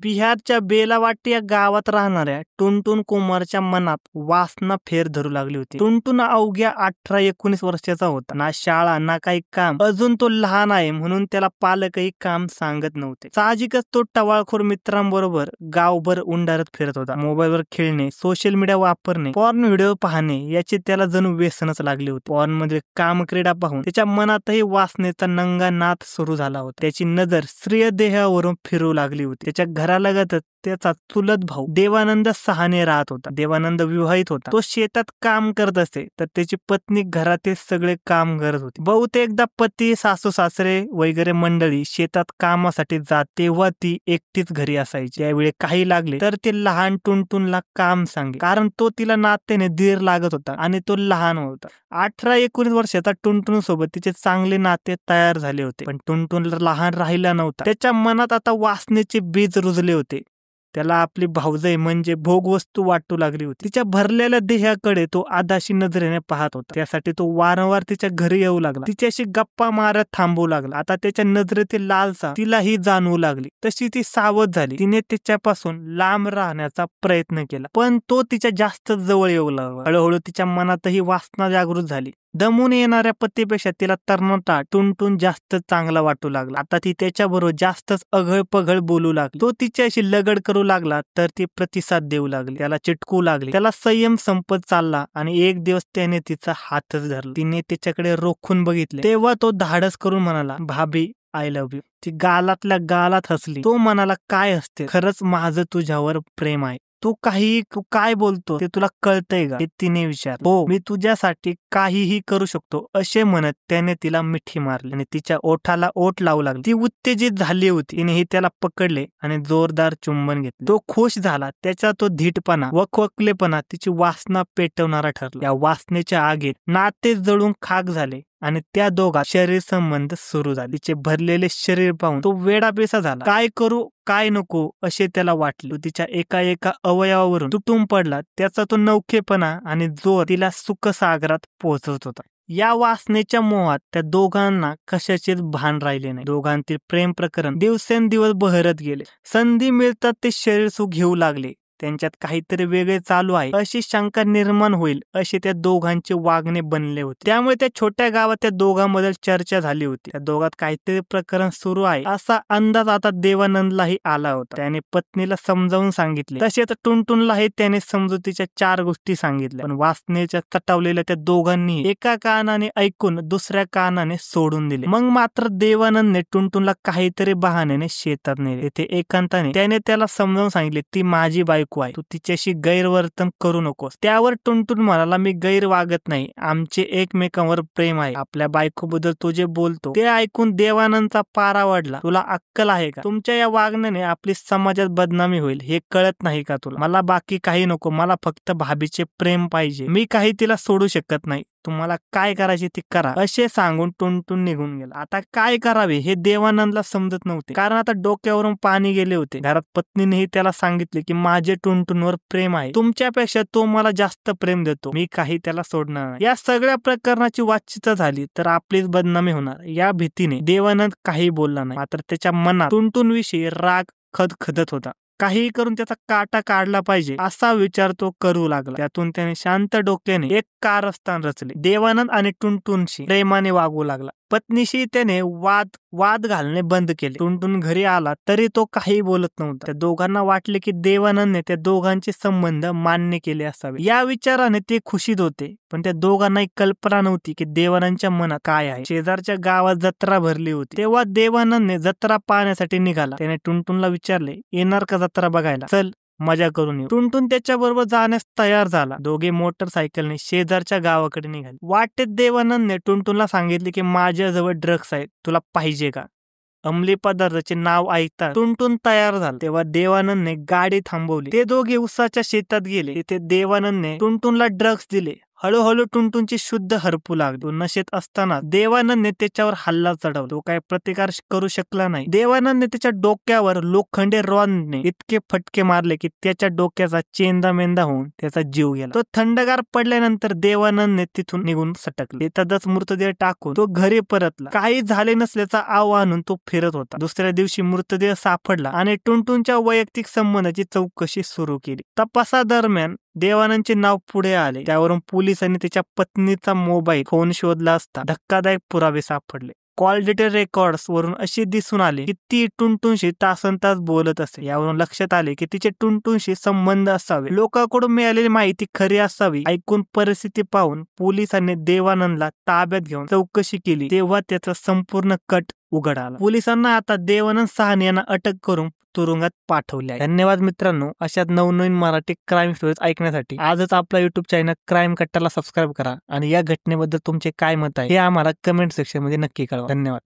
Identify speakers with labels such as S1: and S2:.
S1: बिहारच्या बेलावाटी या गावात राहणाऱ्या टुनटुन कुमारच्या मनात वासना फेर धरू लागली होती. टुनटुन अवघ्या 18-19 वर्षाचा होता. ना शाळा ना काही काम. अजून तो लहान आहे म्हणून त्याला पालकही काम सांगत नव्हते. साहजिकच तो टवाळखोर मित्रांबरोबर गावभर उंडारत फिरत होता. मोबाईलवर खेळणे, सोशल मीडिया वापरणे, पॉर्न व्हिडिओ पाहणे याचे त्याला जणू व्यसनच लागले होते. पॉर्न मध्ये कामक्रीडा पाहून त्याच्या मनातही वासनेचा नंगा नाद सुरू झाला होता. त्याची नजर स्त्रिय देहावरून फिरू लागली होती. त्याच्या घरालगतच त्याचा चुलत भाऊ देवानंद सहाने राहत होता. देवानंद विवाहित होता. तो शेतात काम करत असे तर त्याची पत्नी घरातील सगळे काम करत होती. बहुतेकदा पती, सासू सासरे वगैरे मंडळी शेतात कामासाठी जात तेव्हा ती एकटीच घरी असायची. त्यावेळी काही लागले तर ते लहान टुनटुनला काम सांगे, कारण तो तिला नात्याने धीर लागत होता आणि तो लहान होता. 18-19 वर्षाचा टुनटुन सोबत तिचे चांगले नाते तयार झाले होते. पण टुनटुन लहान राहिला नव्हता. त्याच्या मनात आता वासनेचे बीज रुजले होते. त्याला आपली भावजय म्हणजे भोगवस्तू वाटू लागली होती. तिच्या भरलेल्या देहाकडे तो आदाशी नजरेने पाहत होता. त्यासाठी तो वारंवार तिच्या घरी येऊ लागला. तिच्याशी गप्पा मारत थांबू लागला. आता त्याच्या नजरेतील लालसा तिलाही जाणवू लागली. तशी ती सावध झाली. तिने त्याच्यापासून लांब राहण्याचा प्रयत्न केला, पण तो तिच्या जास्त जवळ येऊ लागला. हळूहळू तिच्या मनातही वासना जागृत झाली. दमून येणाऱ्या पतीपेक्षा तिला तरणाटा टुनटुन जास्त चांगला वाटू लागला. आता ती त्याच्याबरोबर जास्तच अघळ पघळ बोलू लागली. तो तिच्याशी लगड करू लागला तर ती प्रतिसाद देऊ लागली. त्याला चिटकू लागली. त्याला संयम संपत चालला आणि एक दिवस त्याने तिचा हातच धरला. तिने त्याच्याकडे रोखून बघितले तेव्हा तो धाडस करून म्हणाला, भाभी आय लव्ह यू. ती गालातल्या गालात हसली. तो म्हणाला, काय असते, खरंच माझं तुझ्यावर प्रेम आहे. तू काय बोलतो ते तुला कळतंय का, हे तिने विचारलं. हो, मी तुझ्यासाठी काहीही करू शकतो असे म्हणत त्याने तिला मिठी मारली आणि तिच्या ओठाला ओठ लावू लागली. ती उत्तेजित झाली होती. तिनेही त्याला पकडले आणि जोरदार चुंबन घेतले. तो खुश झाला. त्याचा तो धीटपणा, वखवकलेपणा तिची वासना पेटवणारा ठरला. या वासनेच्या आगीत नाते जळून खाक झाले आणि त्या दोघात शरीर संबंध सुरू झाले. तिचे भरलेले शरीर पाहून तो वेडापिसा झाला. काय करू काय नको असे त्याला वाटले. तो तिच्या एका अवयवावरून तुटून पडला. त्याचा तो नवखेपणा आणि जोर तिला सुखसागरात पोहोचत होता. या वासनेच्या मोहात त्या दोघांना कशाचेच भान राहिले नाही. दोघांतील प्रेम प्रकरण दिवसेंदिवस बहरत गेले. संधी मिळतात ते शरीर सुख घेऊ लागले. त्यांच्यात काहीतरी वेगळे चालू आहे अशी शंका निर्माण होईल असे त्या दोघांचे वागणे बनले होते. त्यामुळे त्या छोट्या गावात त्या दोघांबद्दल चर्चा झाली होती. त्या दोघात काहीतरी प्रकरण सुरू आहे असा अंदाज आता देवानंदलाही आला होता. त्याने पत्नीला समजावून सांगितले. तसेच टुनटुनलाही त्याने समजुतीच्या 4 गोष्टी सांगितल्या. पण वासनेच्या चटावलेल्या त्या दोघांनी एका कानाने ऐकून दुसऱ्या कानाने सोडून दिले. मग मात्र देवानंदने टुनटुनला काहीतरी बहाण्याने शेतात नेले. येथे एकांताने त्याने त्याला समजावून सांगितले, ती माझी बायको आहे, तू तिच्याशी गैरवर्तन करू नकोस. त्यावर टुनटुन म्हणाला, मी गैर वागत नाही, आमचे एकमेकांवर प्रेम आहे. आपल्या बायकोबद्दल तू जे बोलतो ते ऐकून देवानंदचा पारा वाढला. तुला अक्कल आहे का? तुमच्या या वागण्याने आपली समाजात बदनामी होईल हे कळत नाही का तुला? मला बाकी काही नको, मला फक्त भाभीचे प्रेम पाहिजे. मी काही तिला सोडू शकत नाही. तुम्हाला काय करायचे ते करा असे सांगून टुनटुन निघून गेला. आता काय करावे हे देवानंदला समजत नव्हते, कारण आता डोक्यावरून पाणी गेले होते. घरात पत्नीनेही त्याला सांगितले की माझे टुनटुनवर प्रेम आहे, तुमच्यापेक्षा तो मला जास्त प्रेम देतो, मी काही त्याला सोडणार नाही. या सगळ्या प्रकरणाची वाच्यता झाली तर आपलीच बदनामी होणार या भीतीने देवानंद काही बोलला नाही. मात्र त्याच्या मनात टुनटुन विषयी राग खदखदत होता. काही करून त्याचा काटा काढला पाहिजे असा विचार तो करू लागला. त्यातून त्याने शांत डोक्याने एक कारस्थान रचले. देवानंद आणि टुनटुनशी प्रेमाने वागू लागला. पत्नीशी त्याने वाद घालणे बंद केले. टुनटुन घरी आला तरी तो काही बोलत नव्हता. त्या दोघांना वाटले की देवानंदने त्या दोघांचे संबंध मान्य केले असावे. या विचाराने ते खुशीत होते, पण त्या दोघांनाही कल्पना नव्हती की देवानंदच्या मनात काय आहे. शेजारच्या गावात जत्रा भरली होती. तेव्हा देवानंदने जत्रा पाहण्यासाठी निघाला. त्याने टुनटुनला विचारले, येणार का जत्रा बघायला? चल मजा करून येऊ. टुनटुन त्याच्याबरोबर जाण्यास तयार झाला. दोघे मोटरसायकलने शेजारच्या गावाकडे निघाले. वाटेत देवानंदने टुनटुनला सांगितले की माझ्याजवळ ड्रग्स आहेत, तुला पाहिजे का? अंमली पदार्थाचे नाव ऐकता टुनटुन तयार झाला. तेव्हा देवानंदने गाडी थांबवली. ते दोघे उसाच्या शेतात गेले. तिथे देवानंदने टुनटुनला ड्रग्स दिले. हळूहळू टुनटुनची शुद्ध हरपू लागली. तो नशेत असताना देवानंदने त्याच्यावर हल्ला चढवला. तो काय प्रतिकार करू शकला नाही. देवानंदने त्याच्या डोक्यावर लोखंडी रॉडने इतके फटके मारले की त्याच्या डोक्याचा चेंदामेंदा होऊन त्याचा जीव गेला. तो थंडगार पडल्यानंतर देवानंदने तिथून निघून सटकले. तदच मृतदेह टाकून तो घरी परतला. काही झाले नसल्याचा आव आणून तो फिरत होता. दुसऱ्या दिवशी मृतदेह सापडला आणि टुनटुनच्या वैयक्तिक संबंधाची चौकशी सुरू केली. तपासादरम्यान देवानंदचे नाव पुढे आले. त्यावरून पोलिसांनी त्याच्या पत्नीचा मोबाईल फोन शोधला असता धक्कादायक पुरावे सापडले. कॉल डिटेल रेकॉर्ड्स वरून असे दिसून आले की ती टुनटुनशी तासनतास बोलत असे. यावरून लक्षात आले की तिचे टुनटुनशी संबंध असावे. लोकांकडून मिळालेली माहिती खरी असावी. ऐकून परिस्थिती पाहून पोलिसांनी देवानंदला ताब्यात घेऊन चौकशी केली. तेव्हा त्याचा संपूर्ण कट उघड आला. पोलिसांना आता देवानंद साहनी यांना अटक करून तुरुंगात पाठवले आहे. धन्यवाद मित्रांनो. अशाच नवनवीन मराठी क्राईम स्टोरीज ऐकण्यासाठी आजच आपला युट्यूब चॅनल क्राईम कट्टाला सबस्क्राईब करा आणि या घटनेबद्दल तुमचे काय मत आहे हे आम्हाला कमेंट सेक्शन मध्ये नक्की कळवा. धन्यवाद.